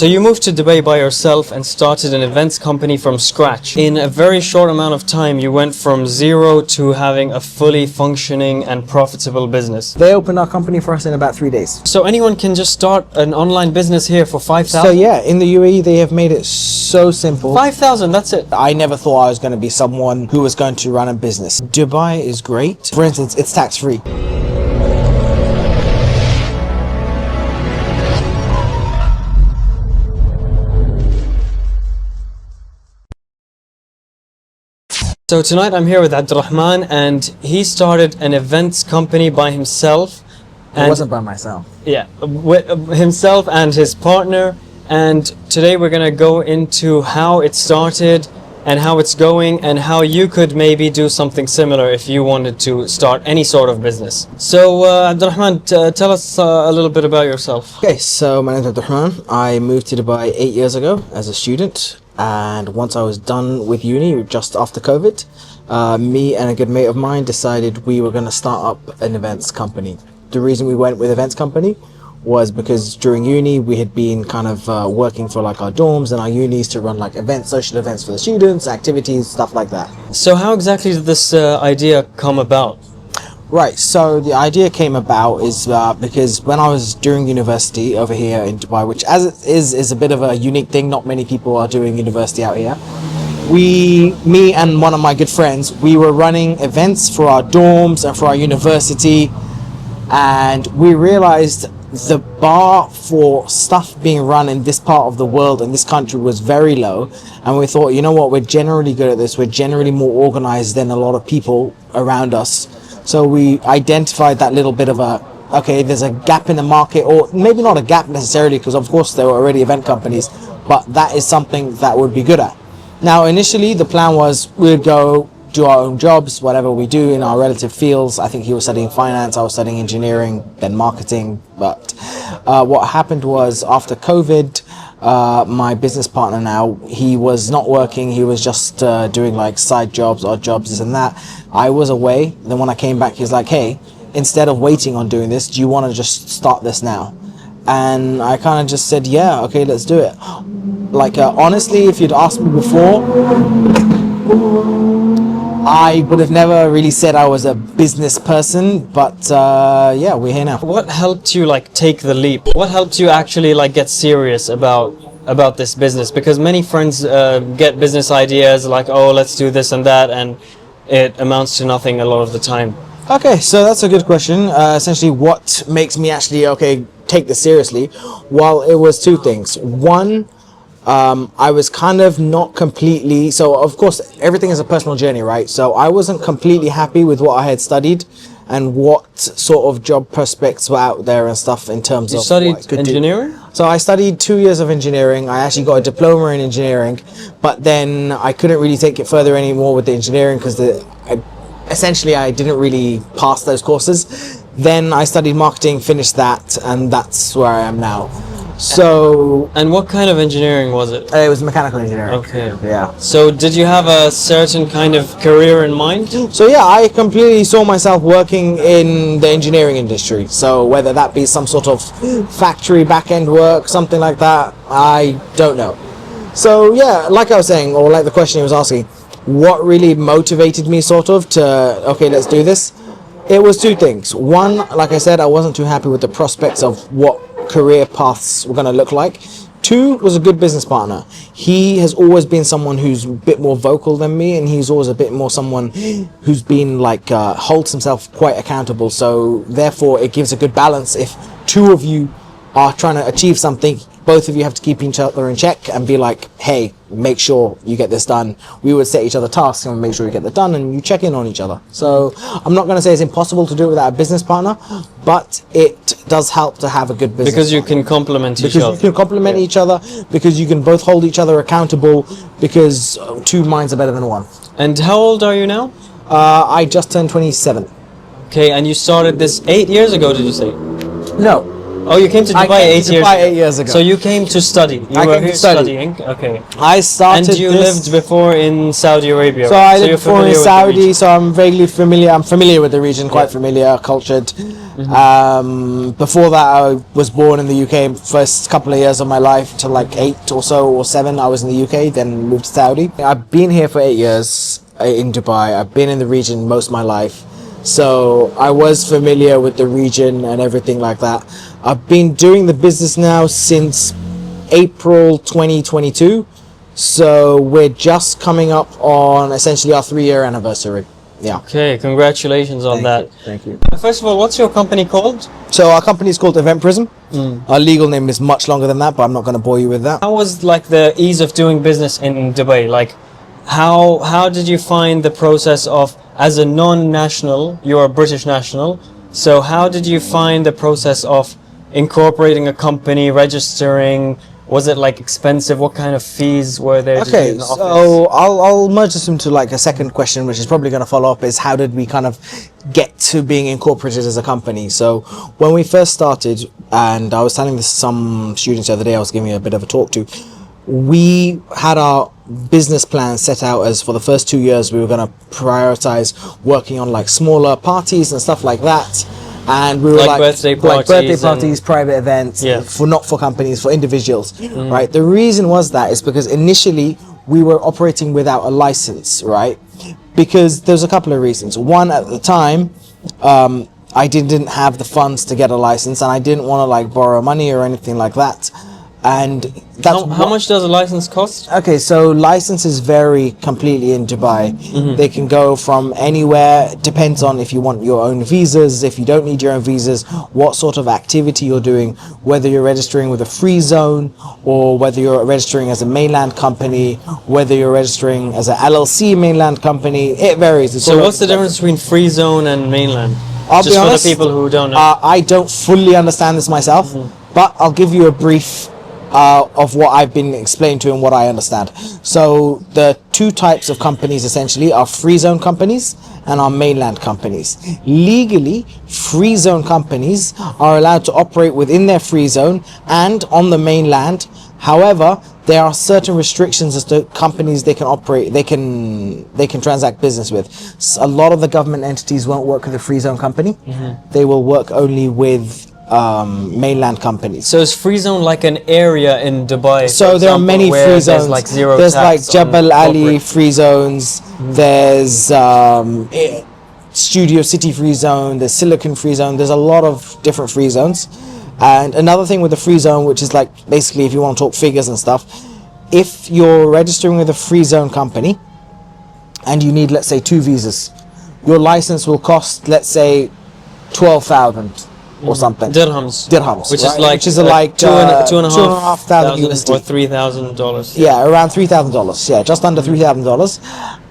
So you moved to Dubai by yourself and started an events company from scratch. In a very short amount of time, you went from zero to having a fully functioning and profitable business. They opened our company for us in about 3 days. So anyone can just start an online business here for 5,000? So yeah, in the UAE, they have made it so simple. 5,000, that's it. I never thought I was going to be someone who was going to run a business. Dubai is great. For instance, it's tax-free. So tonight I'm here with Abdurrahman, and he started an events company by himself. It wasn't by myself. Yeah, with himself and his partner. And today we're gonna go into how it started and how it's going and how you could maybe do something similar if you wanted to start any sort of business. So Abdurrahman, tell us a little bit about yourself. Okay, so my name is Abdurrahman. I moved to Dubai 8 years ago as a student. And once I was done with uni, just after COVID, me and a good mate of mine decided we were going to start up an events company. The reason we went with events company was because during uni we had been kind of working for like our dorms and our unis to run like events, social events for the students, activities, stuff like that. So how exactly did this idea come about? Right, so the idea came about is because when I was during university over here in Dubai, which as it is a bit of a unique thing, not many people are doing university out here. Me and one of my good friends, we were running events for our dorms and for our university, and we realized the bar for stuff being run in this part of the world and this country was very low, and we thought, you know what, we're generally good at this, we're generally more organized than a lot of people around us. So we identified that little bit of okay, there's a gap in the market, or maybe not a gap necessarily, because of course there were already event companies, but that is something that we'd be good at. Now, initially the plan was we'd go do our own jobs, whatever we do in our relative fields. I think he was studying finance, I was studying engineering, then marketing. But what happened was after COVID, my business partner now, he was not working, he was just doing like side jobs, odd jobs, this and that. I was away. Then when I came back, he's like, hey, instead of waiting on doing this, do you want to just start this now? And I kind of just said, yeah, okay, let's do it. Like honestly, if you'd asked me before, I would have never really said I was a business person, but yeah, we're here now. What helped you like take the leap? What helped you actually like get serious about this business? Because many friends get business ideas like, oh, let's do this and that, and it amounts to nothing a lot of the time. Okay, so that's a good question. Essentially, what makes me actually, okay, take this seriously? Well, it was two things. One, I was kind of not completely, so of course everything is a personal journey, right? So I wasn't completely happy with what I had studied and what sort of job prospects were out there and stuff in terms of You studied engineering? So I studied 2 years of engineering. I actually got a diploma in engineering, but then I couldn't really take it further anymore with the engineering because essentially I didn't really pass those courses. Then I studied marketing, finished that, and that's where I am now. So, and what kind of engineering was it? It was mechanical engineering. Okay. Yeah. So did you have a certain kind of career in mind? So yeah, I completely saw myself working in the engineering industry. So whether that be some sort of factory back-end work, something like that, I don't know. So yeah, like I was saying, or like the question he was asking, what really motivated me sort of to, okay, let's do this? It was two things. One, like I said, I wasn't too happy with the prospects of what career paths were going to look like. Two, was a good business partner. He has always been someone who's a bit more vocal than me, and he's always a bit more someone who's been like holds himself quite accountable. So therefore it gives a good balance. If two of you are trying to achieve something, both of you have to keep each other in check and be like, hey, make sure you get this done. We would set each other tasks and make sure you get that done, and you check in on each other. So I'm not going to say it's impossible to do it without a business partner, but it does help to have a good business Because you partner. can complement each other. Because you can complement each other, because you can both hold each other accountable, because two minds are better than one. And how old are you now? I just turned 27. Okay, and you started this 8 years ago, did you say? No. Oh, you came to Dubai 8 years ago. ago. So you came to study. You were here studying. Okay. I started And you lived before in Saudi Arabia. So I right? lived before in Saudi, so I'm vaguely familiar. I'm familiar with the region, quite familiar, cultured. Before that, I was born in the UK. First couple of years of my life, till like 8 or so or 7, I was in the UK. Then moved to Saudi. I've been here for 8 years in Dubai. I've been in the region most of my life, so I was familiar with the region and everything like that. I've been doing the business now since April 2022, so we're just coming up on essentially our 3-year anniversary. Yeah. Okay, congratulations on that. Thank you. First of all, what's your company called? So our company is called Eventprism. Our legal name is much longer than that, but I'm not going to bore you with that. How was like the ease of doing business in Dubai? Like, how did you find the process of, as a non-national, you're a British national, so how did you find the process of incorporating a company, registering? Was it like expensive? What kind of fees were there? Okay, so I'll merge this into like a second question, which is probably going to follow up, is how did we kind of get to being incorporated as a company? So when we first started, and I was telling this to some students the other day, I was giving a bit of a talk to, we had our business plan set out as for the first 2 years, we were going to prioritize working on like smaller parties and stuff like that. And we were like birthday parties, private events, not for companies, for individuals, right? The reason was that is because initially we were operating without a license, right? Because there's a couple of reasons. One, at the time, I didn't have the funds to get a license, and I didn't want to like borrow money or anything like that. And that's how much does a license cost? Okay, so licenses vary completely in Dubai. They can go from anywhere. Depends on if you want your own visas, if you don't need your own visas, what sort of activity you're doing, whether you're registering with a free zone or whether you're registering as a mainland company, whether you're registering as a LLC mainland company. It varies. So what's the difference between free zone and mainland? I'll be honest, for the people who don't know. I don't fully understand this myself, but I'll give you a brief of what I've been explained to and what I understand. So the two types of companies essentially are free zone companies and are mainland companies. Legally, free zone companies are allowed to operate within their free zone and on the mainland. However, there are certain restrictions as to companies they can operate, they can transact business with. So a lot of the government entities won't work with a free zone company. They will work only with mainland companies. So is free zone like an area in Dubai? So there are many free zones. There's like zero There's like tax Jebel on Ali corporate. free zones. There's Studio City free zone. There's Silicon free zone. There's a lot of different free zones. And another thing with the free zone, which is like basically if you want to talk figures and stuff, if you're registering with a free zone company and you need, let's say, 2 visas, your license will cost, let's say, 12,000 or something. Dirhams, which right? is like two and a half thousand USD or $3,000. Yeah, around $3,000. Yeah, just under $3,000.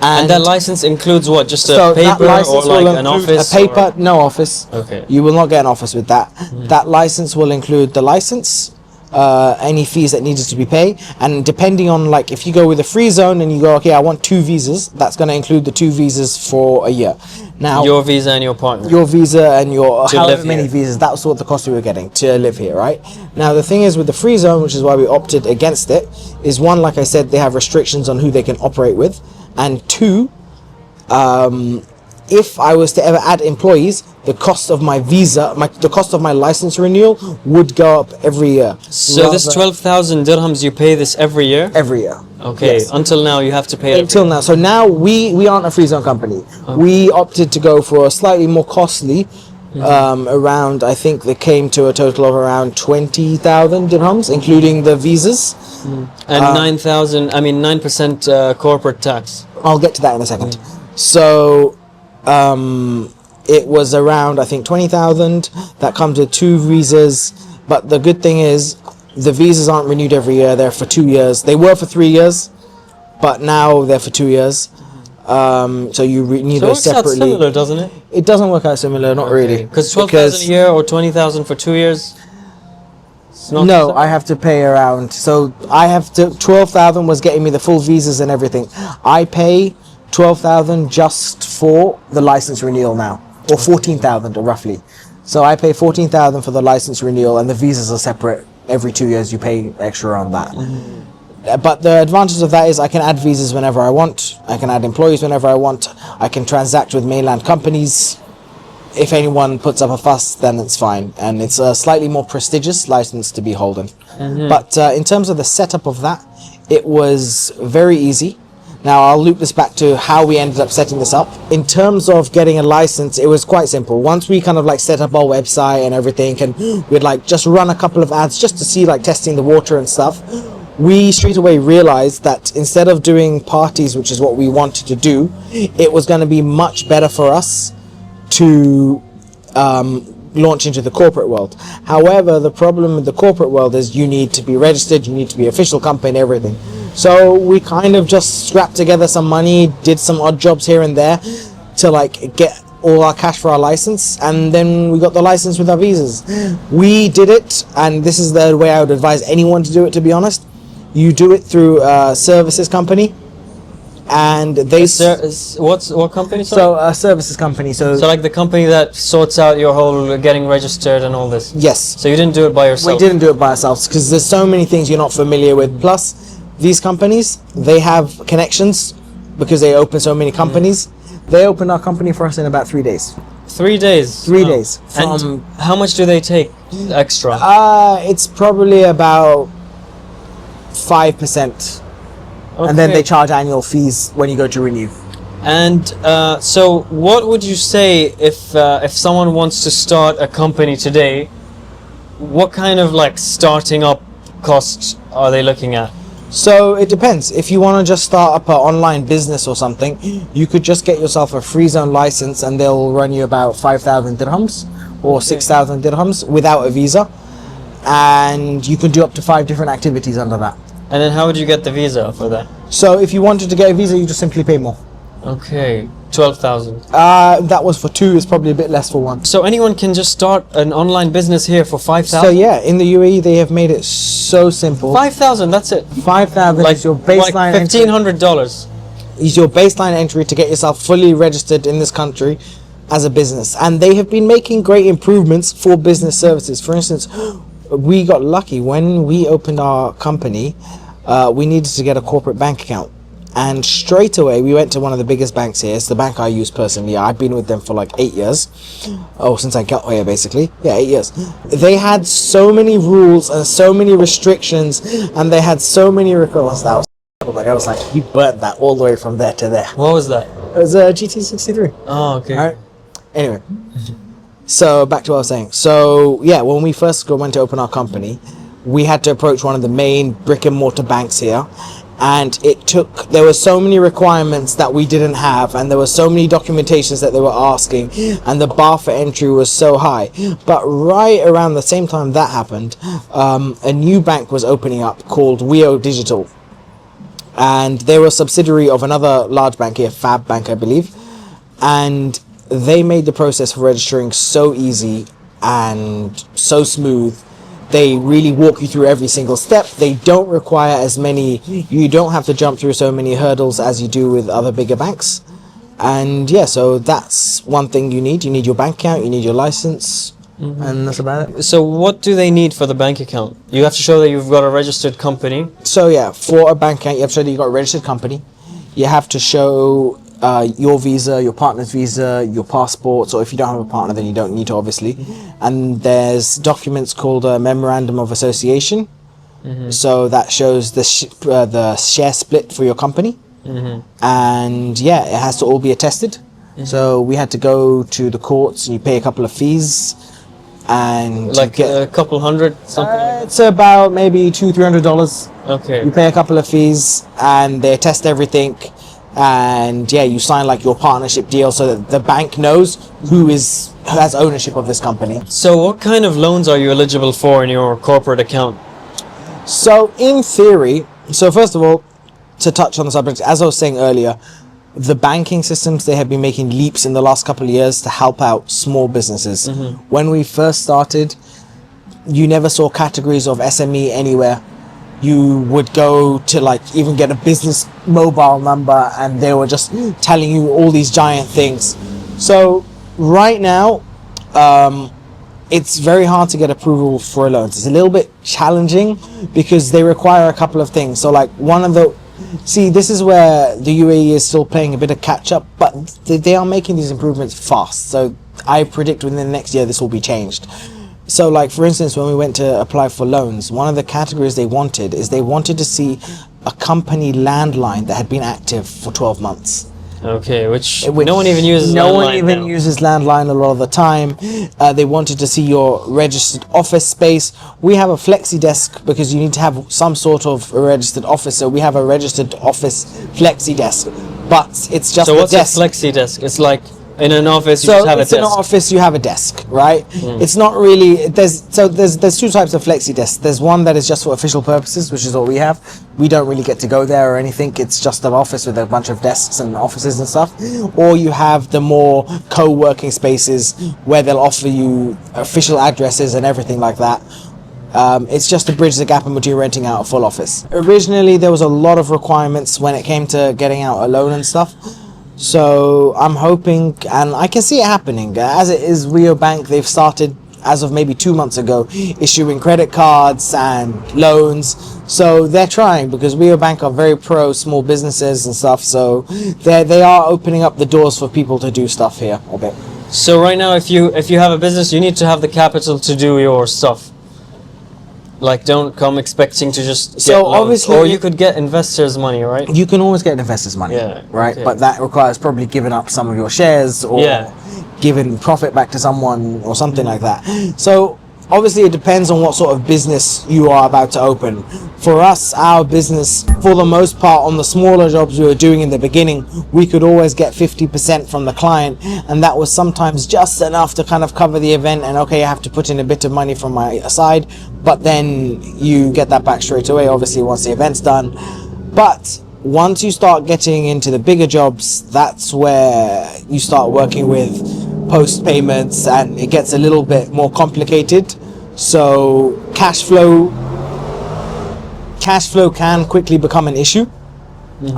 And that license includes what? Just a so paper or like an office? A paper, no office. Okay. You will not get an office with that. That license will include the license, any fees that needed to be paid, and depending on like if you go with a free zone and you go, okay, I want 2 visas, that's going to include the 2 visas for a year. Now your visa and your partner. Your visa and your however many here. visas, that's what the cost we were getting to live here, right? Now the thing is with the free zone, which is why we opted against it, is one, like I said, they have restrictions on who they can operate with, and 2, if I was to ever add employees, the cost of my visa, the cost of my license renewal would go up every year. So this 12,000 dirhams, you pay this every year? Every year. Okay, yes. Until now you have to pay it. Until now. So now we aren't a free zone company. Okay. We opted to go for a slightly more costly, around, I think they came to a total of around 20,000 dirhams, including the visas. And 9% corporate tax. I'll get to that in a second. So, it was around, I think, 20,000. That comes with 2 visas. But the good thing is, the visas aren't renewed every year. They're for 2 years. They were for 3 years, but now they're for 2 years. So you renew those separately. So it works out similar, doesn't it? It doesn't work out similar, not really. Because 12,000 a year or 20,000 for 2 years? No, I have to pay around. So I have to, 12,000 was getting me the full visas and everything. I pay 12,000 just for the license renewal now, or 14,000 roughly. So I pay 14,000 for the license renewal, and the visas are separate. Every 2 years you pay extra on that. But the advantage of that is I can add visas whenever I want. I can add employees whenever I want. I can transact with mainland companies. if anyone puts up a fuss, then it's fine, and it's a slightly more prestigious license to be holding. But in terms of the setup of that, it was very easy. Now I'll loop this back to how we ended up setting this up. In terms of getting a license, it was quite simple. Once we kind of like set up our website and everything, and we'd like just run a couple of ads just to see, like, testing the water and stuff, we straight away realized that instead of doing parties, which is what we wanted to do, it was going to be much better for us to launch into the corporate world. However, the problem with the corporate world is you need to be registered, you need to be official company and everything. So we kind of just scrapped together some money, did some odd jobs here and there to like get all our cash for our license, and then we got the license with our visas. We did it, and this is the way I would advise anyone to do it, to be honest. You do it through a services company, and they what company? Sorry? So a services company. So like the company that sorts out your whole getting registered and all this. Yes. So you didn't do it by yourself. We didn't do it by ourselves because there's so many things you're not familiar with. Plus, these companies, they have connections because they open so many companies. They opened our company for us in about 3 days. 3 days. 3 days. And how much do they take extra? It's probably about 5%. And then they charge annual fees when you go to renew. And so what would you say if someone wants to start a company today, what kind of like starting up costs are they looking at? So it depends. If you want to just start up an online business or something, you could just get yourself a free zone license and they'll run you about 5,000 dirhams or 6,000 dirhams without a visa. And you can do up to 5 different activities under that. And then how would you get the visa for that? So if you wanted to get a visa, you just simply pay more. Okay, 12,000. That was for 2. It's probably a bit less for 1. So anyone can just start an online business here for 5,000? So yeah, in the UAE they have made it so simple. 5,000, that's it. 5,000 is your baseline. Like $1,500. Is your baseline entry to get yourself fully registered in this country as a business. And they have been making great improvements for business services. For instance, we got lucky when we opened our company. We needed to get a corporate bank account, and straight away we went to one of the biggest banks here. It's the bank I use personally. I've been with them for like 8 years. Since I got here, basically. Yeah, 8 years. They had so many rules and so many restrictions, and they had so many requirements. I was like, you burnt that all the way from there to there. What was that? It was a GT63. Oh, okay. All right. Anyway, so back to what I was saying. So yeah, when we first went to open our company, we had to approach one of the main brick and mortar banks here, and there were so many requirements that we didn't have, and there were so many documentations that they were asking, and the bar for entry was so high. But right around the same time that happened, a new bank was opening up called Weo Digital, and they were a subsidiary of another large bank here, Fab Bank, I believe, and they made the process for registering so easy and so smooth. They really walk you through every single step. They don't require you don't have to jump through so many hurdles as you do with other bigger banks. And yeah, so that's one thing you need. You need your bank account, you need your license, and that's about it. So what do they need for the bank account? You have to show that you've got a registered company. So yeah, for a bank account, you have to show that you've got a registered company. You have to show your visa, your partner's visa, your passport. So if you don't have a partner, then you don't need to, obviously. And there's documents called a memorandum of association. So that shows the share split for your company. And yeah, it has to all be attested. So we had to go to the courts, and you pay a couple of fees, and like a couple hundred, something. It's about maybe $200-300. Okay. You pay a couple of fees, and they attest everything. And yeah, you sign like your partnership deal so that the bank knows who has ownership of this company. So what kind of loans are you eligible for in your corporate account? So in theory, first of all, to touch on the subject, as I was saying earlier, the banking systems, they have been making leaps in the last couple of years to help out small businesses. When we first started, you never saw categories of SME anywhere. You would go to like even get a business mobile number, and they were just telling you all these giant things. So right now, it's very hard to get approval for loans. It's a little bit challenging because they require a couple of things. So like one of the See, this is where the UAE is still playing a bit of catch up, but they are making these improvements fast. So I predict within the next year this will be changed. So like, for instance, when we went to apply for loans, one of the categories they wanted to see a company landline that had been active for 12 months. Okay, which no one even uses. No one landline even now. uses landline a lot of the time. They wanted to see your registered office space. We have a flexi desk because you need to have some sort of a registered office. So we have a registered office flexi desk, but it's just So a what's desk. a flexi desk? It's like in an office you So just have a it's in an desk. office, you have a desk, right? It's not really, there's two types of flexi desks. There's one that is just for official purposes, which is what we have. We don't really get to go there or anything. It's just an office with a bunch of desks and offices and stuff. Or you have the more co-working spaces where they'll offer you official addresses and everything like that. It's just to bridge the gap in between renting out a full office. Originally, there was a lot of requirements when it came to getting out a loan and stuff. So I'm hoping, and I can see it happening. As it is, Rio Bank, they've started, as of maybe 2 months ago, issuing credit cards and loans. So they're trying, because Rio Bank are very pro small businesses and stuff. So they are opening up the doors for people to do stuff here a bit. So right now, if you have a business, you need to have the capital to do your stuff. Like, don't come expecting to just get So loans. obviously, or you could get investors' money, right? You can always get investors' money, Yeah, right? okay. But that requires probably giving up some of your shares or Yeah. giving profit back to someone or something like that. So obviously it depends on what sort of business you are about to open. For us, our business, for the most part, on the smaller jobs we were doing in the beginning, we could always get 50% from the client, and that was sometimes just enough to kind of cover the event. And okay, I have to put in a bit of money from my side, but then you get that back straight away, obviously, once the event's done. But once you start getting into the bigger jobs, that's where you start working with post payments, and it gets a little bit more complicated. So cash flow can quickly become an issue,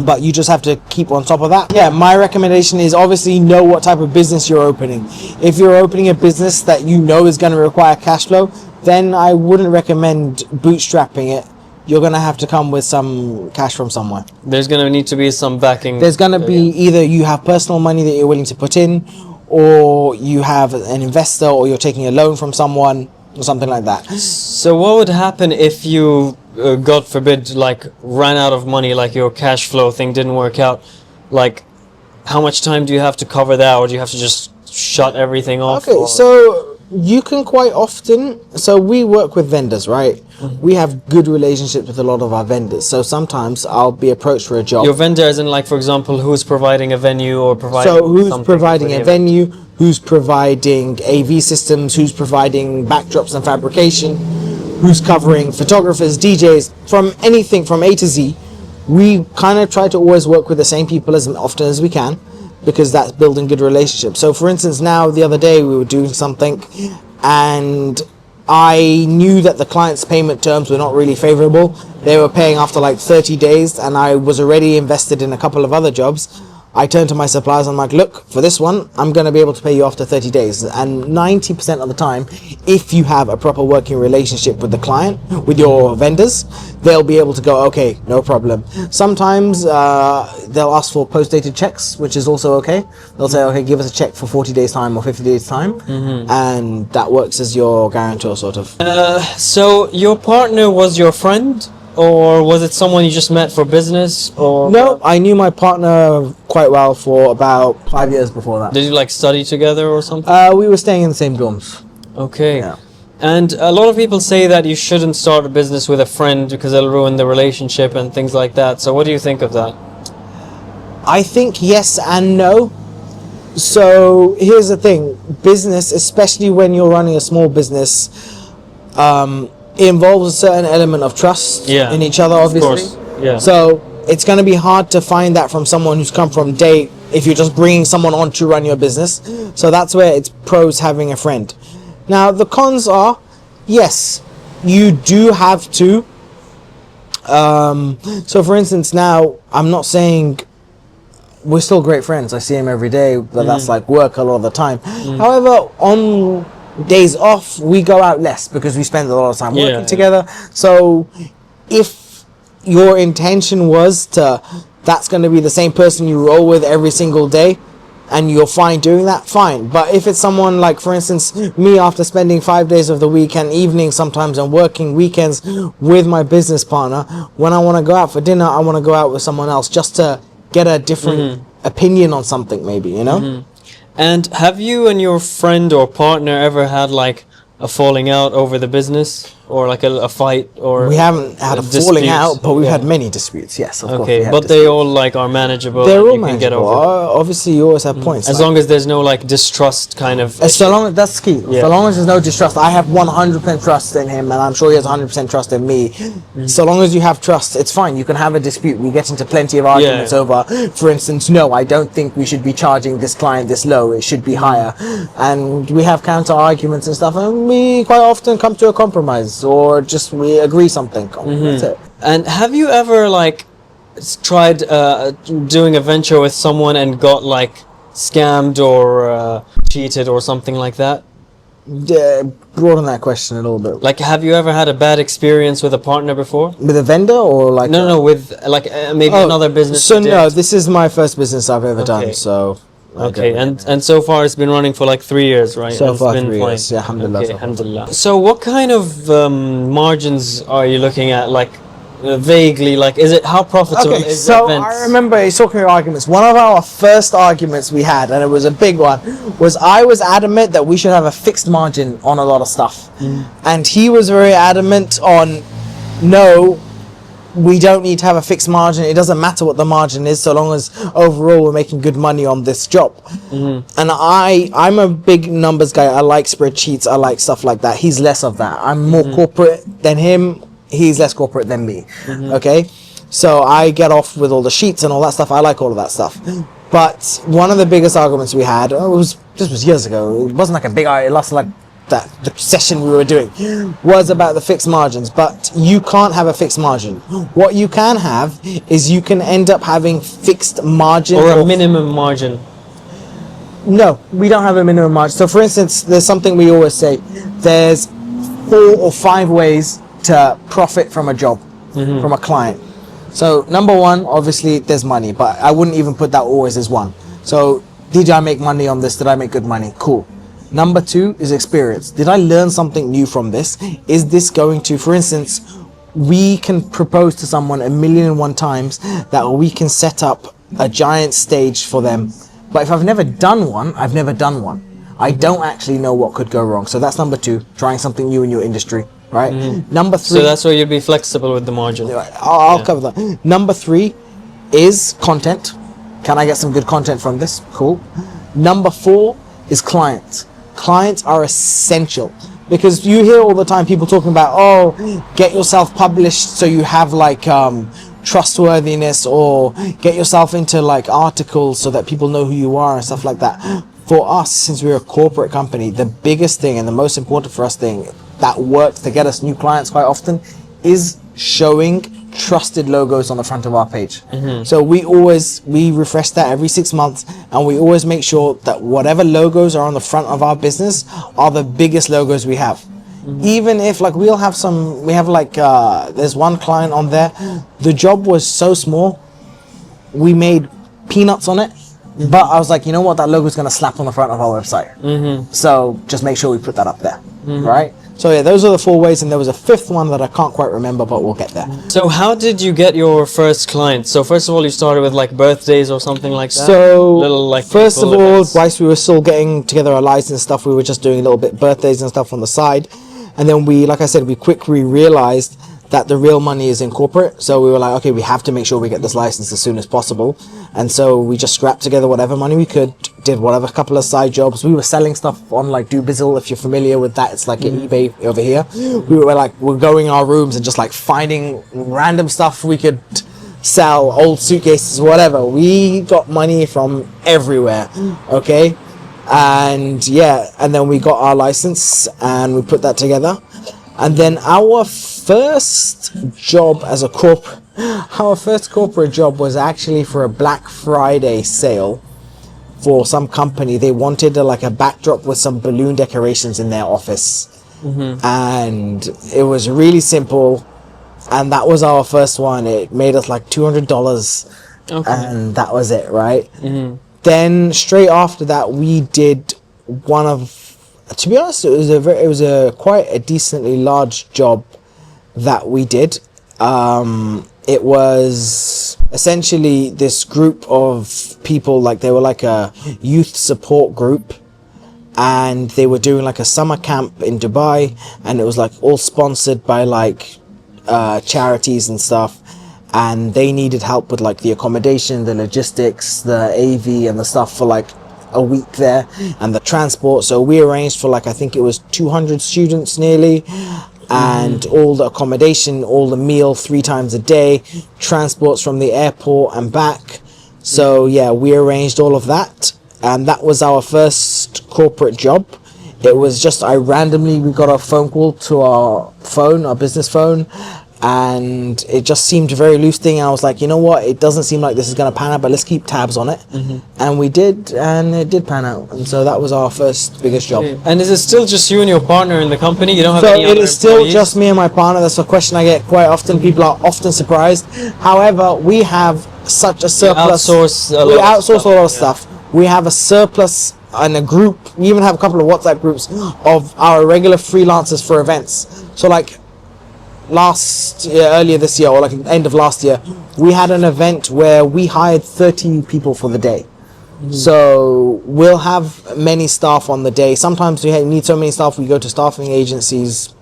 but you just have to keep on top of that. Yeah, my recommendation is obviously know what type of business you're opening. If you're opening a business that you know is going to require cash flow, then I wouldn't recommend bootstrapping it. You're going to have to come with some cash from somewhere. There's going to need to be some backing. There's going to be either you have personal money that you're willing to put in, or you have an investor, or you're taking a loan from someone, or something like that. So what would happen if you, God forbid, like ran out of money, like your cash flow thing didn't work out? Like, how much time do you have to cover that, or do you have to just shut everything off? Okay, or? so you can quite often, so we work with vendors, right? We have good relationships with a lot of our vendors. So sometimes I'll be approached for a job. Your vendor, as in, like, for example, who's providing a venue or providing So who's something providing for the a event? venue, who's providing AV systems, who's providing backdrops and fabrication, who's covering photographers, DJs, from anything from A to Z. We kind of try to always work with the same people as often as we can, because that's building good relationships. So for instance, now the other day we were doing something, and I knew that the client's payment terms were not really favorable. They were paying after like 30 days, and I was already invested in a couple of other jobs. I turned to my suppliers, I'm like, look, for this one, I'm going to be able to pay you after 30 days. And 90% of the time, if you have a proper working relationship with the client, with your vendors, they'll be able to go, okay, no problem. Sometimes they'll ask for post-dated checks, which is also okay. They'll say, okay, give us a check for 40 days time or 50 days time. And that works as your guarantor, sort of. So your partner was your friend? Or was it someone you just met for business? Or No, I knew my partner quite well for about 5 years before that. did you like study together or something? We were staying in the same dorms. Okay. Yeah. And a lot of people say that you shouldn't start a business with a friend because it'll ruin the relationship and things like that. So what do you think of that? I think yes and no. So here's the thing, business, especially when you're running a small business, it involves a certain element of trust in each other, obviously. Of course. Yeah. So it's going to be hard to find that from someone who's come from day, if you're just bringing someone on to run your business. So that's where it's pros having a friend. Now the cons are, yes, you do have to. So for instance, now I'm not saying we're still great friends. I see him every day, but that's like work a lot of the time. However, on days off, we go out less because we spend a lot of time working together. So if your intention was that's going to be the same person you roll with every single day, and you're fine doing that, fine. But if it's someone like, for instance, me, after spending 5 days of the week and evenings sometimes and working weekends with my business partner, when I want to go out for dinner, I want to go out with someone else just to get a different opinion on something, maybe, you know? And have you and your friend or partner ever had like a falling out over the business, or like a fight, or We haven't had a falling out, but we've had many disputes, yes, of course. Okay, we have but they disputes. all like are manageable. They're and all you can get manageable. over. Obviously, you always have points. As long as there's no like distrust kind of. So long as that's key. Yeah. So long as there's no distrust, I have 100% trust in him, and I'm sure he has 100% trust in me. So long as you have trust, it's fine. You can have a dispute. We get into plenty of arguments over, for instance, no, I don't think we should be charging this client this low. It should be higher, and we have counter arguments and stuff, and we quite often come to a compromise, or just we agree something. That's it. And have you ever like tried doing a venture with someone and got like scammed or cheated or something like that? Broaden that question a little bit. Like, have you ever had a bad experience with a partner before? With a vendor, or like No, with like maybe another business. So you did. no, this is my first business I've ever Okay. done. So Okay, and so far it's been running for like 3 years, right? So And it's far been 3 fine. years. Yeah, alhamdulillah. Okay, So far. alhamdulillah. So what kind of margins are you looking at? Like vaguely, like is it how profitable Okay, is so events? I remember he's talking about arguments. One of our first arguments we had, and it was a big one, was I was adamant that we should have a fixed margin on a lot of stuff. And he was very adamant on, no, we don't need to have a fixed margin. It doesn't matter what the margin is, so long as overall we're making good money on this job. And I'm a big numbers guy. I like spreadsheets. I like stuff like that. He's less of that. I'm more corporate than him. He's less corporate than me. Okay, so I get off with all the sheets and all that stuff. I like all of that stuff. But one of the biggest arguments we had, this was years ago. It wasn't like a big. It lasted like that. The session we were doing was about the fixed margins. But you can't have a fixed margin. What you can have is you can end up having fixed margin or a minimum margin. No, we don't have a minimum margin. So for instance, there's something we always say. There's 4 or 5 ways to profit from a job, from a client. So number one, obviously there's money, but I wouldn't even put that always as one. So did I make money on this? Did I make good money? Cool. Number 2 is experience. Did I learn something new from this? Is this going to, for instance, we can propose to someone 1,000,001 times that we can set up a giant stage for them. But if I've never done one, I've never done one. I don't actually know what could go wrong. So that's number 2, trying something new in your industry. Right. Number 3. So that's where you'd be flexible with the margin. I'll cover that. Number 3 is content. Can I get some good content from this? Cool. Number 4 is clients. Clients are essential, because you hear all the time people talking about, get yourself published so you have like trustworthiness, or get yourself into like articles so that people know who you are and stuff like that. For us, since we're a corporate company, the biggest thing and the most important for us thing that works to get us new clients quite often is showing trusted logos on the front of our page. So we refresh that every 6 months, and we always make sure that whatever logos are on the front of our business are the biggest logos we have. Even if like there's one client on there, the job was so small, we made peanuts on it. But I was like, you know what, that logo is going to slap on the front of our website. So just make sure we put that up there, right? So yeah, those are the 4 ways, and there was a 5th one that I can't quite remember, but we'll get there. So how did you get your first client? So first of all, you started with like birthdays or something like that? So little, like, first of people all, events. whilst we were still getting together our license stuff, we were just doing a little bit birthdays and stuff on the side. And then we, like I said, we quickly realized that the real money is in corporate. So we were like, okay, we have to make sure we get this license as soon as possible. And so we just scrapped together whatever money we could, did whatever couple of side jobs. We were selling stuff on like Dobizzle, if you're familiar with that. It's like an eBay over here. We're going in our rooms and just like finding random stuff we could sell, old suitcases, whatever. We got money from everywhere. Okay. And yeah, and then we got our license and we put that together. And then our first job as a our first corporate job was actually for a Black Friday sale for some company. They wanted a backdrop with some balloon decorations in their office. And it was really simple. and that was our first one. It made us like $200, and that was it, right? Then straight after that, we did one of, to be honest, it was a quite a decently large job that we did. It was essentially this group of people, like they were like a youth support group, and they were doing like a summer camp in Dubai, and it was like all sponsored by like charities and stuff, and they needed help with like the accommodation, the logistics, the AV and the stuff for like a week there, and the transport. So we arranged for like, I think it was 200 students nearly, and all the accommodation, all the meal 3 times a day, transports from the airport and back. So yeah, we arranged all of that, and that was our first corporate job. It was just, we got a phone call to our business phone, and it just seemed a very loose thing. And I was like, you know what, it doesn't seem like this is going to pan out, but let's keep tabs on it. And we did, and it did pan out. And so that was our first biggest job. And is it still just you and your partner in the company? You don't have So any other it is still employees? just me and my partner. That's a question I get quite often. People are often surprised. However, we have such a surplus. We outsource a lot of stuff. We have a surplus and a group. We even have a couple of WhatsApp groups of our regular freelancers for events. So like earlier this year, or like end of last year, we had an event where we hired 30 people for the day. So we'll have many staff on the day. Sometimes we need so many staff, we go to staffing agencies.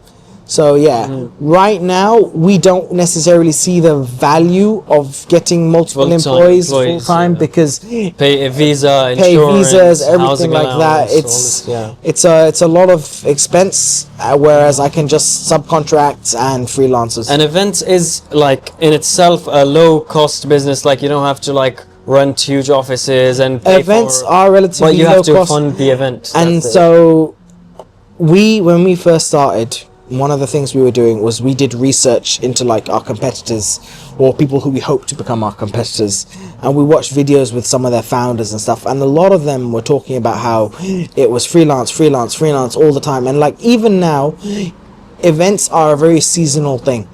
So yeah, right now we don't necessarily see the value of getting multiple employees full time, because pay a visa, pay insurance, visas, everything like that. It's It's a lot of expense, whereas I can just subcontract and freelancers. And events is like in itself a low cost business. Like you don't have to like rent huge offices and pay events for, are relatively but you low have to cost. fund the event. And so when we first started, one of the things we were doing was we did research into like our competitors, or people who we hope to become our competitors, and we watched videos with some of their founders and stuff, and a lot of them were talking about how it was freelance all the time. And like even now, events are a very seasonal thing.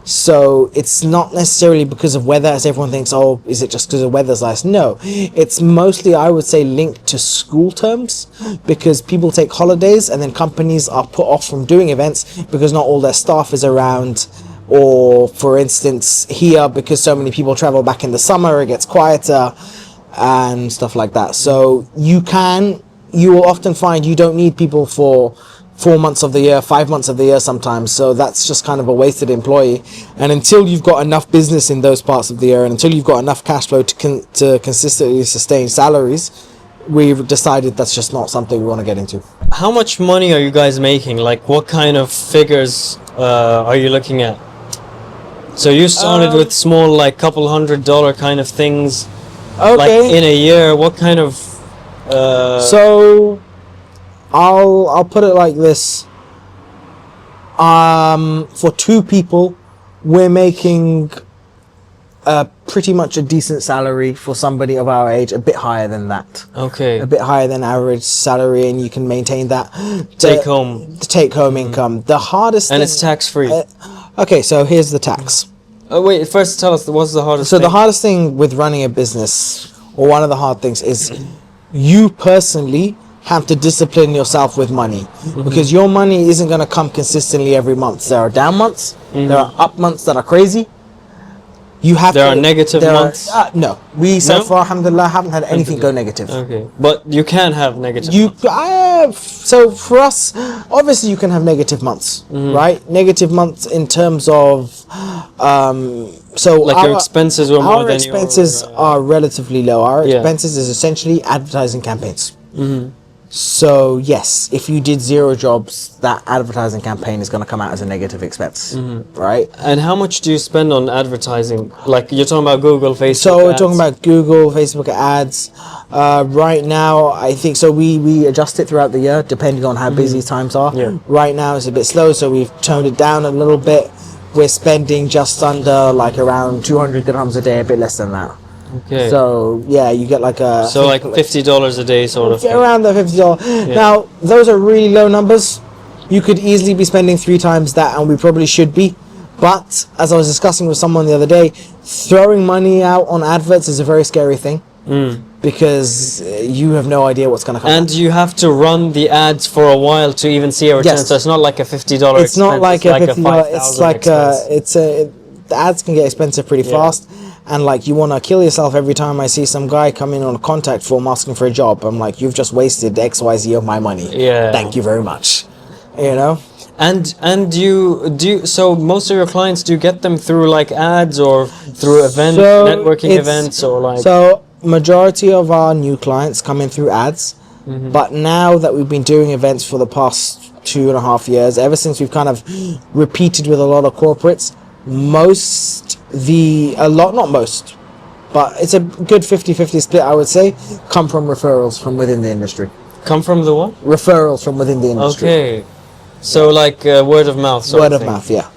So it's not necessarily because of weather, as everyone thinks, oh, is it just because the weather's nice? No, it's mostly, I would say, linked to school terms, because people take holidays and then companies are put off from doing events because not all their staff is around. Or for instance, here, because so many people travel back in the summer, it gets quieter and stuff like that. So you will often find you don't need people for 4 months of the year, 5 months of the year sometimes. So that's just kind of a wasted employee. And until you've got enough business in those parts of the year, and until you've got enough cash flow to consistently sustain salaries, we've decided that's just not something we want to get into. How much money are you guys making? Like what kind of figures are you looking at? So you started with small, like couple $100 kind of things. Okay. Like in a year, what kind of so I'll put it like this. For 2 people, we're making pretty much a decent salary for somebody of our age, a bit higher than that. Okay. A bit higher than average salary, and you can maintain that Take home income. The hardest and thing, it's tax free. okay, so here's the tax. Oh wait, first tell us what's the hardest So thing? the hardest thing with running a business, or one of the hard things, is you personally have to discipline yourself with money, because your money isn't going to come consistently every month. There are down months, there are up months that are crazy. There are negative months? No, we so far, alhamdulillah, haven't had anything go negative. Okay, but you can have negative months. So for us, obviously you can have negative months, right? Negative months in terms of so like your expenses were more our than expenses are relatively low. Our expenses is essentially advertising campaigns. So yes, if you did 0 jobs, that advertising campaign is going to come out as a negative expense, right? And how much do you spend on advertising? Like you're talking about Google, Facebook. So we're ads. talking about Google, Facebook ads. Right now, I think so. We adjust it throughout the year depending on how busy times are. Yeah. Right now it's a bit slow, so we've toned it down a little bit. We're spending just under like around 200 dirhams a day, a bit less than that. Okay. So yeah, you get like a like $50 a day sort of thing. around the $50. Now those are really low numbers. You could easily be spending 3 times that, and we probably should be. But as I was discussing with someone the other day, throwing money out on adverts is a very scary thing. Because you have no idea what's going to come. And you have to run the ads for a while to even see a return. Yes. So it's not like a $50 It's expense. not like it's a like a 50. It's like the ads can get expensive pretty fast, and like you want to kill yourself every time I see some guy come in on a contact form asking for a job. I'm like, you've just wasted XYZ of my money. Yeah. Thank you very much. You know. And you do so most of your clients, do you get them through like ads or through networking events or like? So majority of our new clients come in through ads, but now that we've been doing events for the past 2.5 years, ever since we've kind of repeated with a lot of corporates, not most, but it's a good 50-50 split, I would say, come from referrals from within the industry. Come from the what? Referrals from within the industry. Okay. So like word of mouth. Word of mouth, yeah.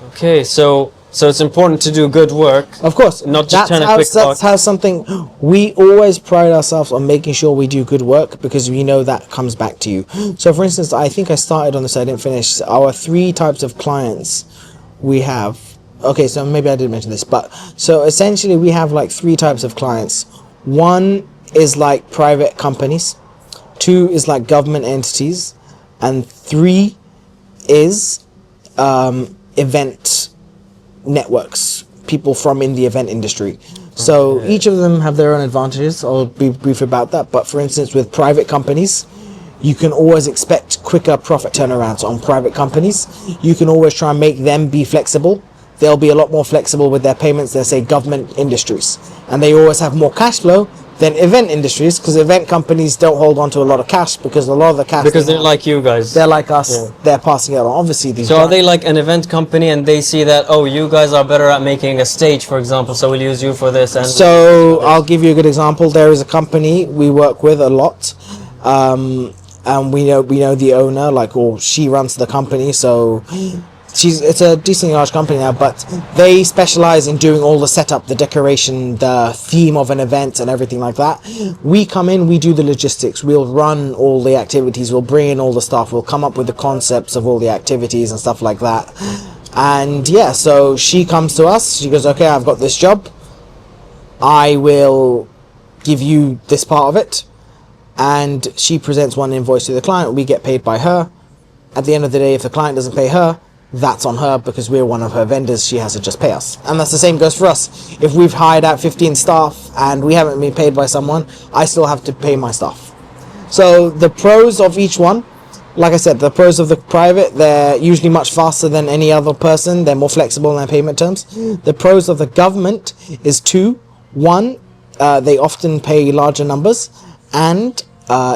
Okay, so it's important to do good work. Of course, not just turn a quick buck. That's how something. We always pride ourselves on making sure we do good work because we know that comes back to you. So, for instance, I think I started on this. I didn't finish. Our 3 types of clients we have. Okay, so maybe I didn't mention this, but so essentially we have like 3 types of clients. 1 is like private companies. 2 is like government entities, and 3 is event networks, people from in the event industry. So each of them have their own advantages. I'll be brief about that. But for instance, with private companies, you can always expect quicker profit turnarounds on private companies. You can always try and make them be flexible. They'll be a lot more flexible with their payments than, say, government industries. And they always have more cash flow than event industries, because event companies don't hold on to a lot of cash, because a lot of the cash... Because they're like you guys. They're like us. They're passing it on. Obviously, these... So are they like an event company and they see that, oh, you guys are better at making a stage, for example, so we'll use you for this? And so I'll give you a good example. There is a company we work with a lot. And we know the owner, or she runs the company, so it's a decently large company now, but they specialize in doing all the setup, the decoration, the theme of an event and everything like that. We come in, we do the logistics, we'll run all the activities, we'll bring in all the stuff, we'll come up with the concepts of all the activities and stuff like that. And yeah, so she comes to us, she goes, okay, I've got this job, I will give you this part of it. And she presents one invoice to the client, we get paid by her. At the end of the day, if the client doesn't pay her, that's on her, because we're one of her vendors, she has to just pay us. And that's the same goes for us. If we've hired out 15 staff and we haven't been paid by someone, I still have to pay my staff. So the pros of each one, like I said, the pros of the private, they're usually much faster than any other person, they're more flexible in their payment terms. The pros of the government is 2. 1, they often pay larger numbers, and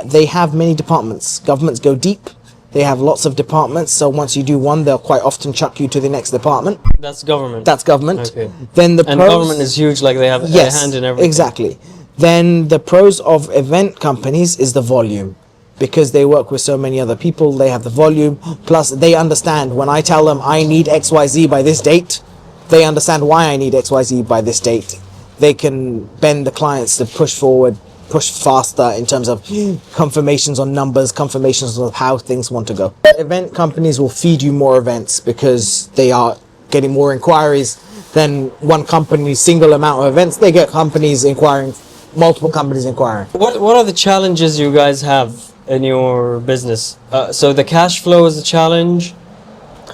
they have many departments. Governments go deep. They have lots of departments, so once you do one, they'll quite often chuck you to the next department. That's government. That's government. Okay. Then the and pros, government is huge, like they have a hand in everything. Exactly. Then the pros of event companies is the volume. Because they work with so many other people, they have the volume. Plus, they understand when I tell them I need XYZ by this date, they understand why I need XYZ by this date. They can bend the clients to push forward, push faster in terms of confirmations on numbers, confirmations of how things want to go. Event companies will feed you more events because they are getting more inquiries than one company's single amount of events. They get companies inquiring, multiple companies inquiring. What are the challenges you guys have in your business? So the cash flow is a challenge.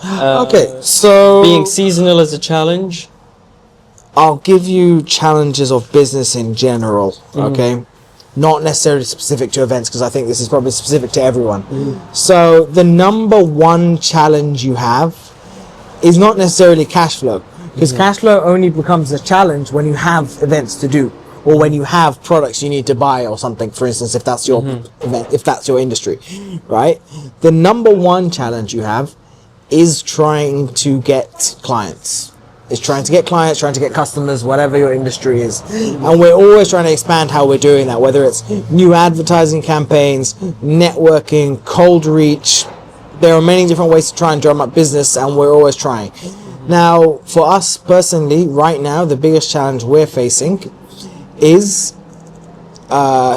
Okay, so being seasonal is a challenge. I'll give you challenges of business in general, okay? Not necessarily specific to events, because I think this is probably specific to everyone. So the number 1 challenge you have is not necessarily cash flow, because cash flow only becomes a challenge when you have events to do, or when you have products you need to buy or something, for instance, if that's your event, if that's your industry, right? The number 1 challenge you have is trying to get clients. It's trying to get clients, trying to get customers, whatever your industry is. And we're always trying to expand how we're doing that, whether it's new advertising campaigns, networking, cold reach. There are many different ways to try and drum up business, and we're always trying. Now, for us personally, right now, the biggest challenge we're facing is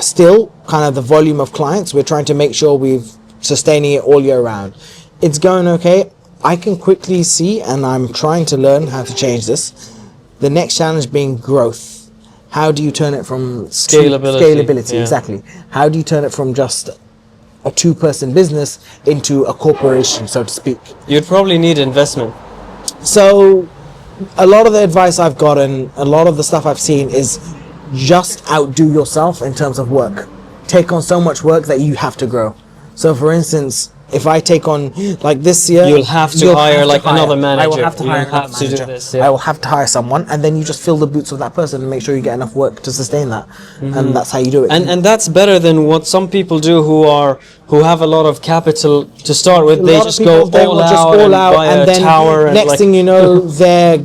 still kind of the volume of clients. We're trying to make sure we're sustaining it all year round. It's going okay. I can quickly see, and I'm trying to learn how to change this. The next challenge being growth. How do you turn it from scalability? Yeah. Exactly. How do you turn it from just a two-person business into a corporation, so to speak? You'd probably need investment. So a lot of the advice I've gotten, a lot of the stuff I've seen is just outdo yourself in terms of work. Take on so much work that you have to grow. So for instance, if I take on, like this year, You'll have to hire another manager. I will have to hire You'll have another to do manager. this, yeah. I will have to hire someone, and then you just fill the boots of that person and make sure you get enough work to sustain that. And that's how you do it. And that's better than what some people do who have a lot of capital to start with. They just go all out and buy a then tower. And next thing you know, they're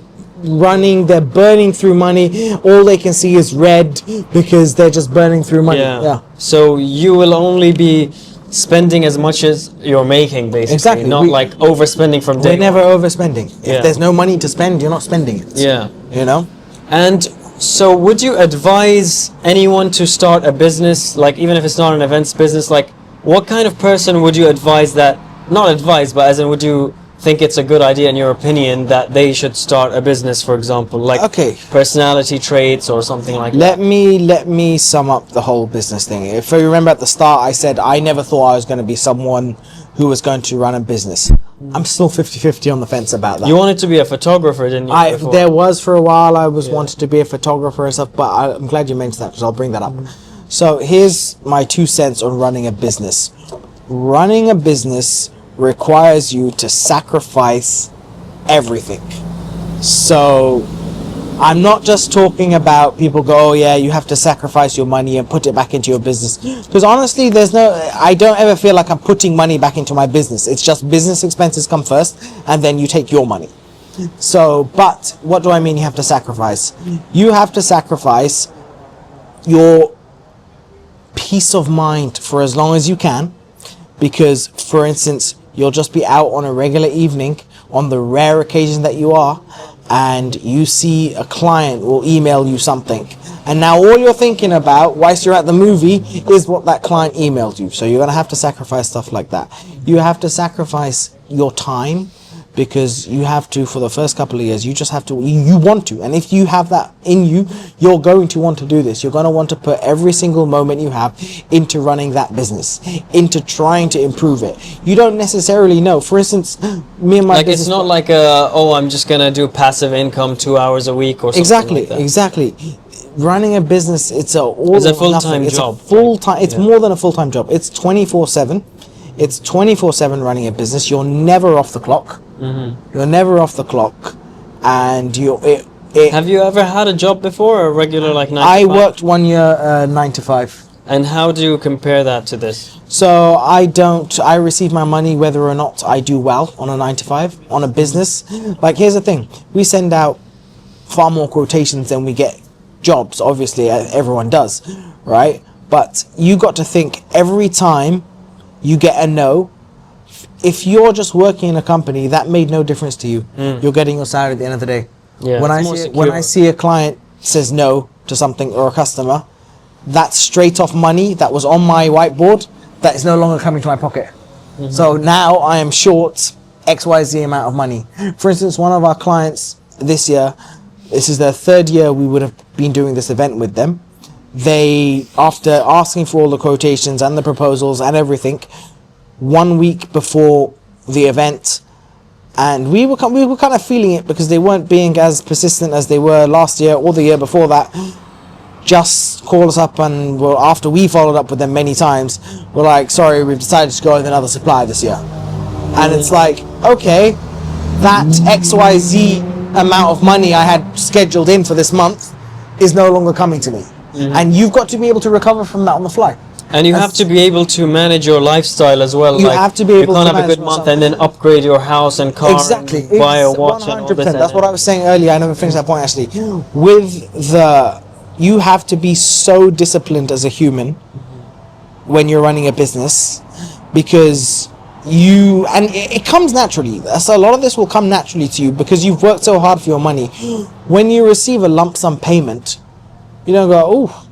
burning through money. All they can see is red because they're just burning through money. Yeah. So you will only be spending as much as you're making, basically. Exactly. Not like overspending from day We're never overspending. Yeah. If there's no money to spend, you're not spending it. Yeah. You know? And so would you advise anyone to start a business, like even if it's not an events business, like what kind of person would you advise that, not advise, but as in would you think it's a good idea in your opinion that they should start a business, for example, like personality traits or something like that? Let me sum up the whole business thing. If you remember at the start, I said I never thought I was going to be someone who was going to run a business. I'm still 50-50 on the fence about that. You wanted to be a photographer, didn't you? There was for a while I was wanted to be a photographer and stuff, but I'm glad you mentioned that because I'll bring that up. So here's my 2 cents on running a business. Running a business requires you to sacrifice everything. So I'm not just talking about people go, oh yeah, you have to sacrifice your money and put it back into your business. Because honestly, I don't ever feel like I'm putting money back into my business. It's just business expenses come first and then you take your money. So, but what do I mean you have to sacrifice? You have to sacrifice your peace of mind for as long as you can. Because, for instance, you'll just be out on a regular evening, on the rare occasion that you are, and you see a client will email you something. And now all you're thinking about, whilst you're at the movie, is what that client emailed you. So you're going to have to sacrifice stuff like that. You have to sacrifice your time, because you have to, for the first couple of years, you just have to, you want to. And if you have that in you, you're going to want to do this. You're going to want to put every single moment you have into running that business, into trying to improve it. You don't necessarily know. For instance, me and my business... It's not like, I'm just going to do passive income 2 hours a week or something like that. Exactly. Running a business, it's a full-time job. It's more than a full-time job. It's 24/7. It's 24/7 running a business. You're never off the clock. You're never off the clock, and Have you ever had a job before, a regular like 9 to 5? I worked 1 year 9 to 5. And how do you compare that to this? So I receive my money whether or not I do well on a 9 to 5 on a business. Like, here's the thing: we send out far more quotations than we get jobs. Obviously, everyone does, right? But you got to think every time you get a no. If you're just working in a company, that made no difference to you. You're getting your salary at the end of the day. Yeah, when I see a client says no to something, or a customer, that's straight off money that was on my whiteboard that is no longer coming to my pocket. So now I am short XYZ amount of money. For instance, one of our clients this year, this is their 3rd year we would have been doing this event with them. They, after asking for all the quotations and the proposals and everything, 1 week before the event, and we were kind of feeling it because they weren't being as persistent as they were last year or the year before that, just called us up, and after we followed up with them many times, we're like, sorry, we've decided to go with another supplier this year. And it's like, okay, that XYZ amount of money I had scheduled in for this month is no longer coming to me. And you've got to be able to recover from that on the fly. And you have to be able to manage your lifestyle as well. You have to be able to manage. You can't have a good month and then upgrade your house and car and buy a watch 100%. And all this. That's what I was saying earlier. I never finished that point actually. You have to be so disciplined as a human when you're running a business, because it comes naturally. So a lot of this will come naturally to you because you've worked so hard for your money. When you receive a lump sum payment, you don't go, oh,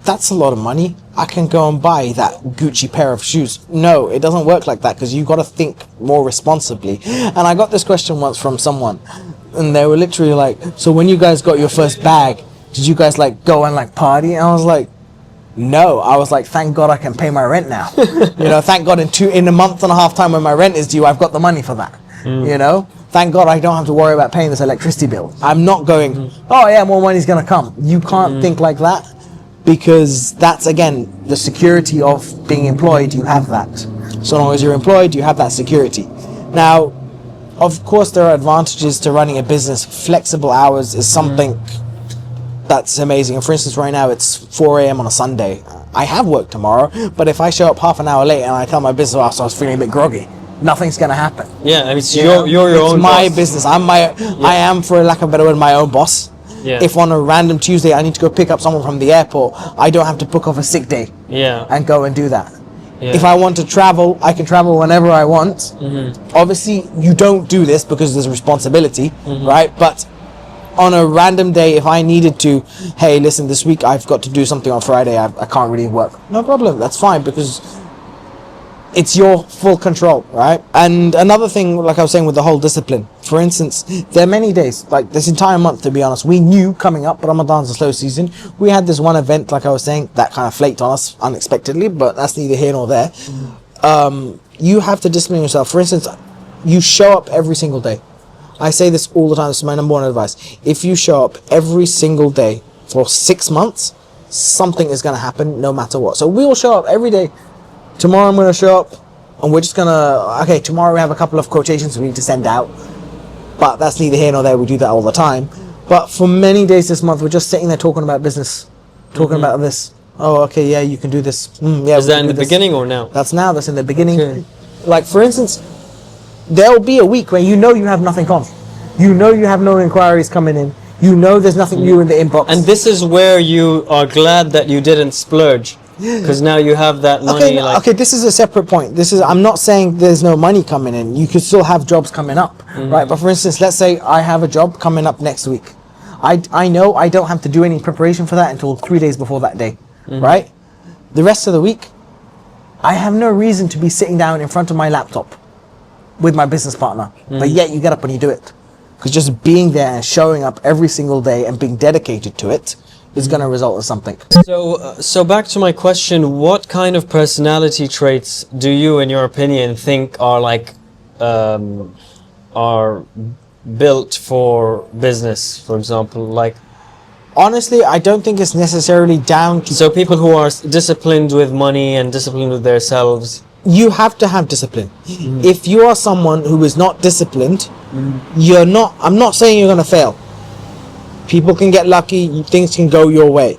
that's a lot of money. I can go and buy that Gucci pair of shoes. No, it doesn't work like that, because you got to think more responsibly. And I got this question once from someone, and they were literally like, so when you guys got your first bag, did you guys like go and like party? And I was like, no. I was like, thank God I can pay my rent now. You know, thank God in a month and a half time when my rent is due, I've got the money for that. You know, thank God I don't have to worry about paying this electricity bill. I'm not going, oh yeah, more money's gonna come. You can't think like that, because that's, again, the security of being employed. You have that. So long as you're employed, you have that security. Now, of course, there are advantages to running a business. Flexible hours is something that's amazing. And for instance, right now it's 4 a.m. on a Sunday. I have work tomorrow, but if I show up half an hour late and I tell my business boss I was feeling a bit groggy, nothing's gonna happen. Yeah, I mean, it's you're your own It's my boss. business. I am, for lack of a better word, my own boss. Yeah. If on a random Tuesday I need to go pick up someone from the airport, I don't have to book off a sick day Yeah. and go and do that. Yeah. If I want to travel, I can travel whenever I want. Obviously, you don't do this because there's responsibility, right? But on a random day, if I needed to, hey, listen, this week I've got to do something on Friday, I can't really work. No problem, that's fine, because it's your full control, right? And another thing, like I was saying with the whole discipline, for instance, there are many days, like this entire month, to be honest, we knew coming up, Ramadan's a slow season. We had this one event, like I was saying, that kind of flaked on us unexpectedly, but that's neither here nor there. You have to discipline yourself. For instance, you show up every single day. I say this all the time, this is my number one advice. If you show up every single day for 6 months, something is going to happen no matter what. So we will show up every day. Tomorrow I'm going to show up, and we're just going to, okay, tomorrow we have a couple of quotations we need to send out, but that's neither here nor there. We do that all the time. But for many days this month, we're just sitting there talking about business, talking about this. Oh, okay, yeah, you can do this. Yeah, Is that in the beginning or now? That's now. That's in the beginning. Okay. Like, for instance, there'll be a week where you know you have nothing on. You know you have no inquiries coming in. You know there's nothing new in the inbox. And this is where you are glad that you didn't splurge, because now you have that money. Okay, this is a separate point. I'm not saying there's no money coming in. You could still have jobs coming up, right? But for instance, let's say I have a job coming up next week. I know I don't have to do any preparation for that until 3 days before that day, right? The rest of the week, I have no reason to be sitting down in front of my laptop with my business partner, but yet you get up and you do it. Because just being there and showing up every single day and being dedicated to it is going to result in something. So back to my question: what kind of personality traits do you, in your opinion, think are are built for business? For example, like, honestly, I don't think it's necessarily down to. So people who are disciplined with money and disciplined with themselves. You have to have discipline. If you are someone who is not disciplined, you're not. I'm not saying you're going to fail. People can get lucky, things can go your way,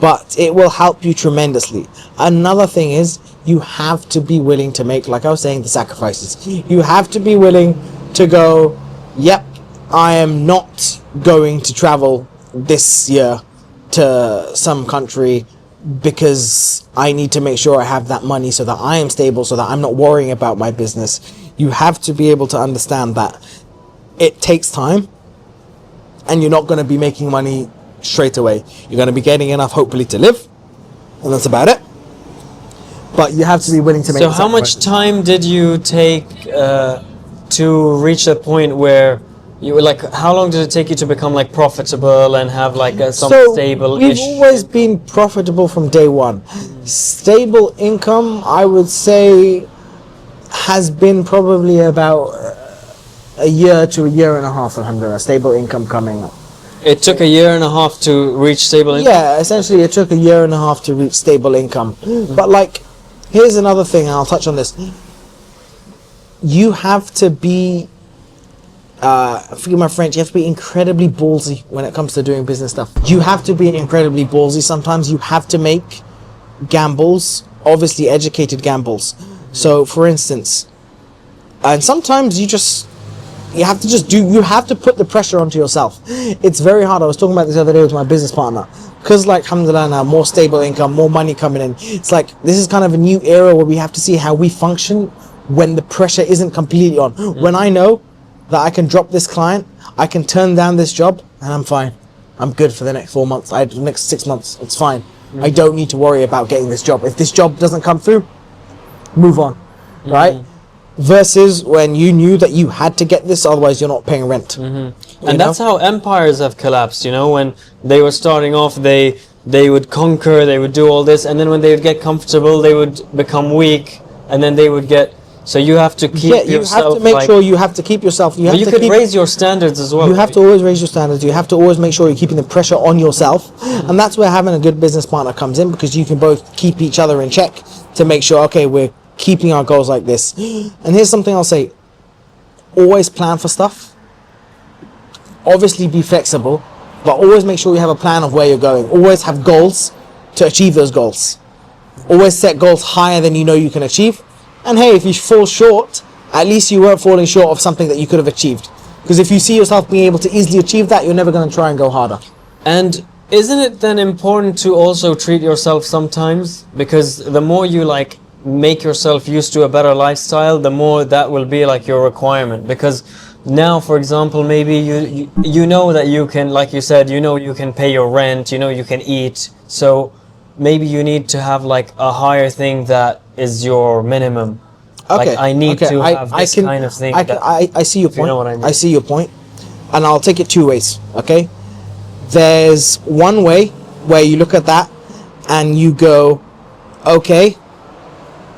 but it will help you tremendously. Another thing is, you have to be willing to make, like I was saying, the sacrifices. You have to be willing to go, yep, I am not going to travel this year to some country because I need to make sure I have that money so that I am stable, so that I'm not worrying about my business. You have to be able to understand that it takes time, and you're not going to be making money straight away. You're going to be getting enough, hopefully, to live, and that's about it. But you have to be willing to make. So how much time did you take to reach a point where you were like? How long did it take you to become like profitable and have like some stable? We've always been profitable from day one. Stable income, I would say, has been probably about a year to a year and a half. Alhamdulillah, stable income coming up. It took a year and a half to reach stable income? Yeah, essentially it took a year and a half to reach stable income. But like, here's another thing, and I'll touch on this. You have to be, forgive my French, you have to be incredibly ballsy when it comes to doing business stuff. You have to be incredibly ballsy. Sometimes you have to make gambles, obviously educated gambles. So for instance, and sometimes you have to put the pressure onto yourself. It's very hard. I was talking about this the other day with my business partner, because like, alhamdulillah, now more stable income, more money coming in. It's like, this is kind of a new era where we have to see how we function when the pressure isn't completely on. When I know that I can drop this client, I can turn down this job, and I'm fine. I'm good for the next 4 months, the next 6 months, it's fine. I don't need to worry about getting this job. If this job doesn't come through, move on, right? Versus when you knew that you had to get this, otherwise you're not paying rent. And that's how empires have collapsed, you know, when they were starting off, they would conquer, they would do all this, and then when they would get comfortable, they would become weak, and then they would get, so you have to keep you yourself, have to make sure you have to keep yourself, but you could raise your standards as well. You have to always raise your standards. You have to always make sure you're keeping the pressure on yourself. And that's where having a good business partner comes in, because you can both keep each other in check to make sure, okay, we're keeping our goals like this. And here's something I'll say. Always plan for stuff. Obviously be flexible, but always make sure you have a plan of where you're going. Always have goals to achieve those goals. Always set goals higher than you know you can achieve. And hey, if you fall short, at least you weren't falling short of something that you could have achieved. Because if you see yourself being able to easily achieve that, you're never going to try and go harder. And isn't it then important to also treat yourself sometimes? Because the more you like make yourself used to a better lifestyle, the more that will be like your requirement. Because now, for example, maybe you know that you can, like you said, you know you can pay your rent, you know you can eat. So maybe you need to have like a higher thing that is your minimum. Okay. Like I need to have this kind of thing. I see your point. You know what I mean? I see your point. And I'll take it two ways, okay? There's one way where you look at that and you go, okay,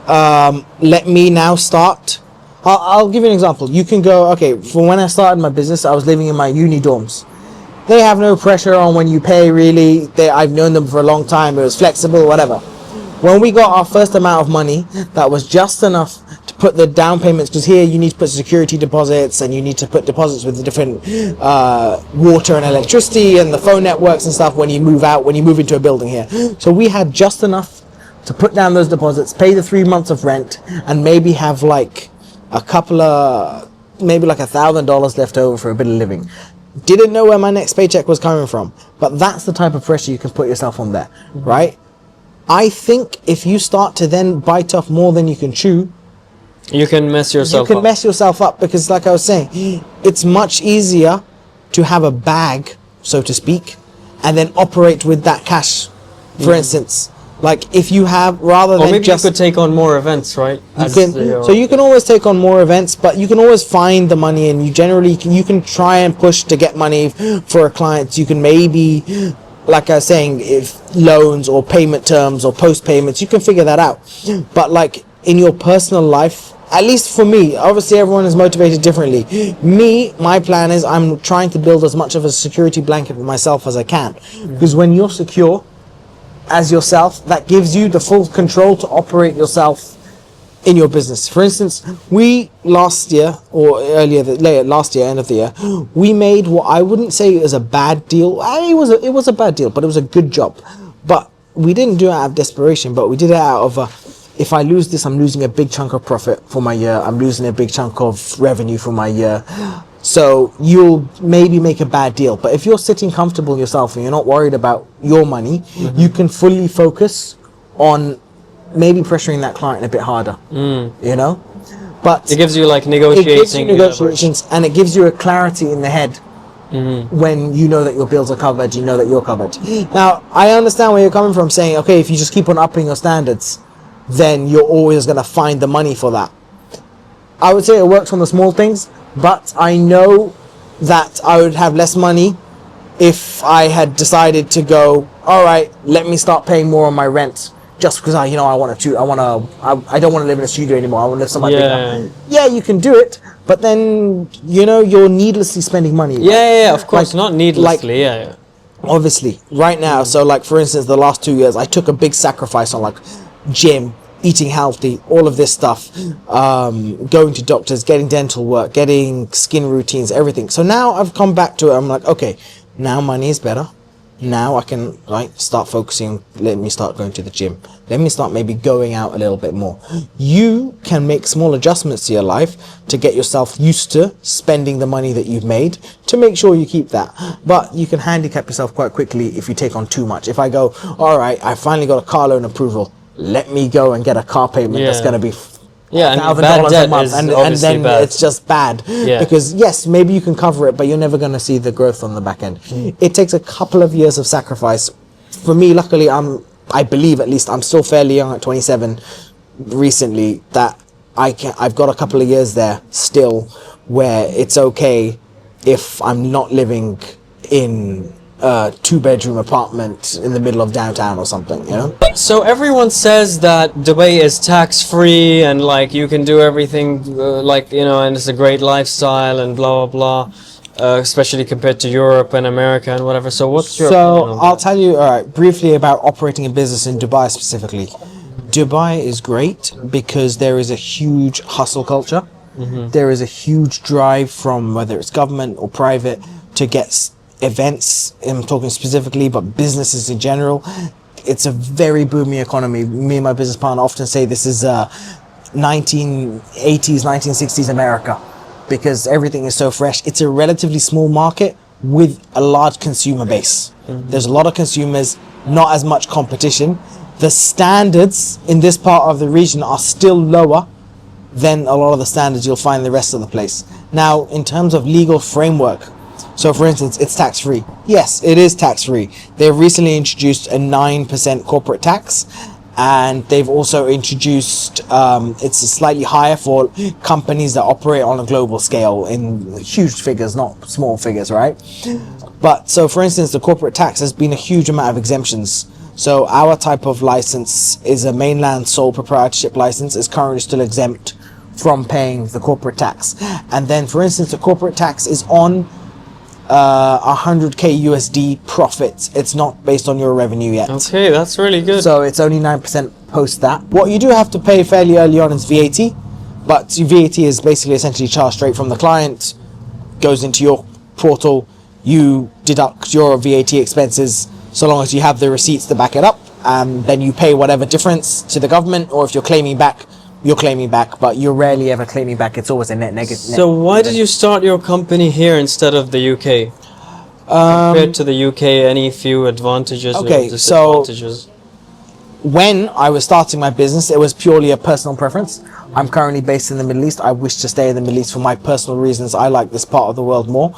let me now start. I'll give you an example. You can go, okay, for when I started my business, I was living in my uni dorms. They have no pressure on when you pay, really. I've known them for a long time. It was flexible, whatever. When we got our first amount of money, that was just enough to put the down payments, because here you need to put security deposits and you need to put deposits with the different water and electricity and the phone networks and stuff when you move out, when you move into a building here. So we had just enough to put down those deposits, pay the 3 months of rent, and maybe have like a couple of, maybe like $1,000 left over for a bit of living. Didn't know where my next paycheck was coming from, but that's the type of pressure you can put yourself on there, right? I think if you start to then bite off more than you can chew, you can mess yourself up. mess yourself up, because like I was saying, it's much easier to have a bag, so to speak, and then operate with that cash. For instance, like if you have, rather than maybe just, you could take on more events, right? so you can always take on more events, but you can always find the money, and you can try and push to get money for a client. You can maybe, like I was saying, if loans or payment terms or post payments, you can figure that out. But like in your personal life, at least for me, obviously everyone is motivated differently. My plan is I'm trying to build as much of a security blanket for myself as I can. Because when you're secure as yourself, that gives you the full control to operate yourself in your business. For instance, we last year, or last year, end of the year, we made what I wouldn't say is a bad deal. It was a bad deal, but it was a good job. But we didn't do it out of desperation, but we did it out of if I lose this, I'm losing a big chunk of profit for my year. I'm losing a big chunk of revenue for my year. So you'll maybe make a bad deal. But if you're sitting comfortable in yourself and you're not worried about your money, you can fully focus on maybe pressuring that client a bit harder, you know? But it gives you like negotiations, and it gives you a clarity in the head when you know that your bills are covered, you know that you're covered. Now, I understand where you're coming from, saying, okay, if you just keep on upping your standards, then you're always going to find the money for that. I would say it works on the small things, but I know that I would have less money if I had decided to go, all right, let me start paying more on my rent, just because I don't want to live in a studio anymore. I want to live somewhere bigger. Yeah, you can do it, but then you're needlessly spending money. Yeah, of course, not needlessly. Yeah. Obviously, right now. So, like for instance, the last 2 years, I took a big sacrifice on like gym, eating healthy, all of this stuff, going to doctors, getting dental work, getting skin routines, everything. So now I've come back to it. I'm like, okay, now money is better. Now I can start focusing. Let me start going to the gym. Let me start maybe going out a little bit more. You can make small adjustments to your life to get yourself used to spending the money that you've made, to make sure you keep that. But you can handicap yourself quite quickly if you take on too much. If I go, all right, I finally got a car loan approval, let me go and get a car payment that's going to be $1,000 a month, and then bad. It's just bad. Because yes, maybe you can cover it, but you're never going to see the growth on the back end. It takes a couple of years of sacrifice. For me, luckily, I I believe, at least I'm still fairly young at 27 recently, that I've got a couple of years there still where it's okay if I'm not living in a 2-bedroom apartment in the middle of downtown or something, you know? So everyone says that Dubai is tax-free and like you can do everything like, you know, and it's a great lifestyle and blah blah blah, especially compared to Europe and America and whatever. So what's your opinion on I'll that? tell you briefly about operating a business in Dubai specifically. Dubai is great because there is a huge hustle culture. There is a huge drive from whether it's government or private to get events. I'm talking specifically, but businesses in general. It's a very booming economy. Me and my business partner often say this is 1980s, 1960s America, because everything is so fresh. It's a relatively small market with a large consumer base. There's a lot of consumers, not as much competition. The standards in this part of the region are still lower than a lot of the standards you'll find in the rest of the place. Now, in terms of legal framework, so for instance, it's tax-free. Yes, it is tax-free. They've recently introduced a 9% corporate tax, and they've also introduced, it's slightly higher for companies that operate on a global scale in huge figures, not small figures, right? But so for instance, the corporate tax has been a huge amount of exemptions. So our type of license is a mainland sole proprietorship license, is currently still exempt from paying the corporate tax. And then for instance, the corporate tax is on 100k USD profit. It's not based on your revenue yet. Okay, that's really good. So it's only 9% post that. What you do have to pay fairly early on is VAT, but VAT is basically essentially charged straight from the client, goes into your portal, you deduct your VAT expenses so long as you have the receipts to back it up, and then you pay whatever difference to the government, or if you're claiming back, you're claiming back, but you're rarely ever claiming back. It's always a net negative. So why did you start your company here instead of the UK? Compared to the UK, any few advantages or disadvantages? When I was starting my business, it was purely a personal preference. I'm currently based in the Middle East. I wish to stay in the Middle East for my personal reasons. I like this part of the world more.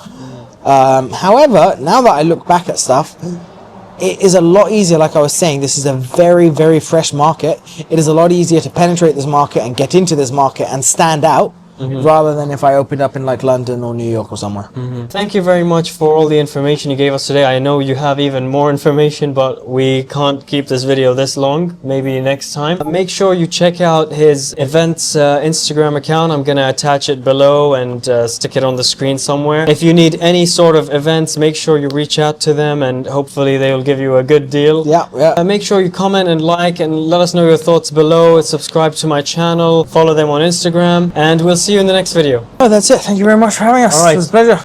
However, now that I look back at stuff, it is a lot easier. Like I was saying, this is a very, very fresh market. It is a lot easier to penetrate this market and get into this market and stand out, rather than if I opened up in like London or New York or somewhere. Thank you very much for all the information you gave us today. I know you have even more information, but we can't keep this video this long. Maybe next time. Make sure you check out his events Instagram account. I'm gonna attach it below and stick it on the screen somewhere. If you need any sort of events, make sure you reach out to them and hopefully they will give you a good deal. Yeah. Make sure you comment and like and let us know your thoughts below. Subscribe to my channel, follow them on Instagram, and we'll see you in the next video. Oh, that's it. Thank you very much for having us. All right. It was a pleasure.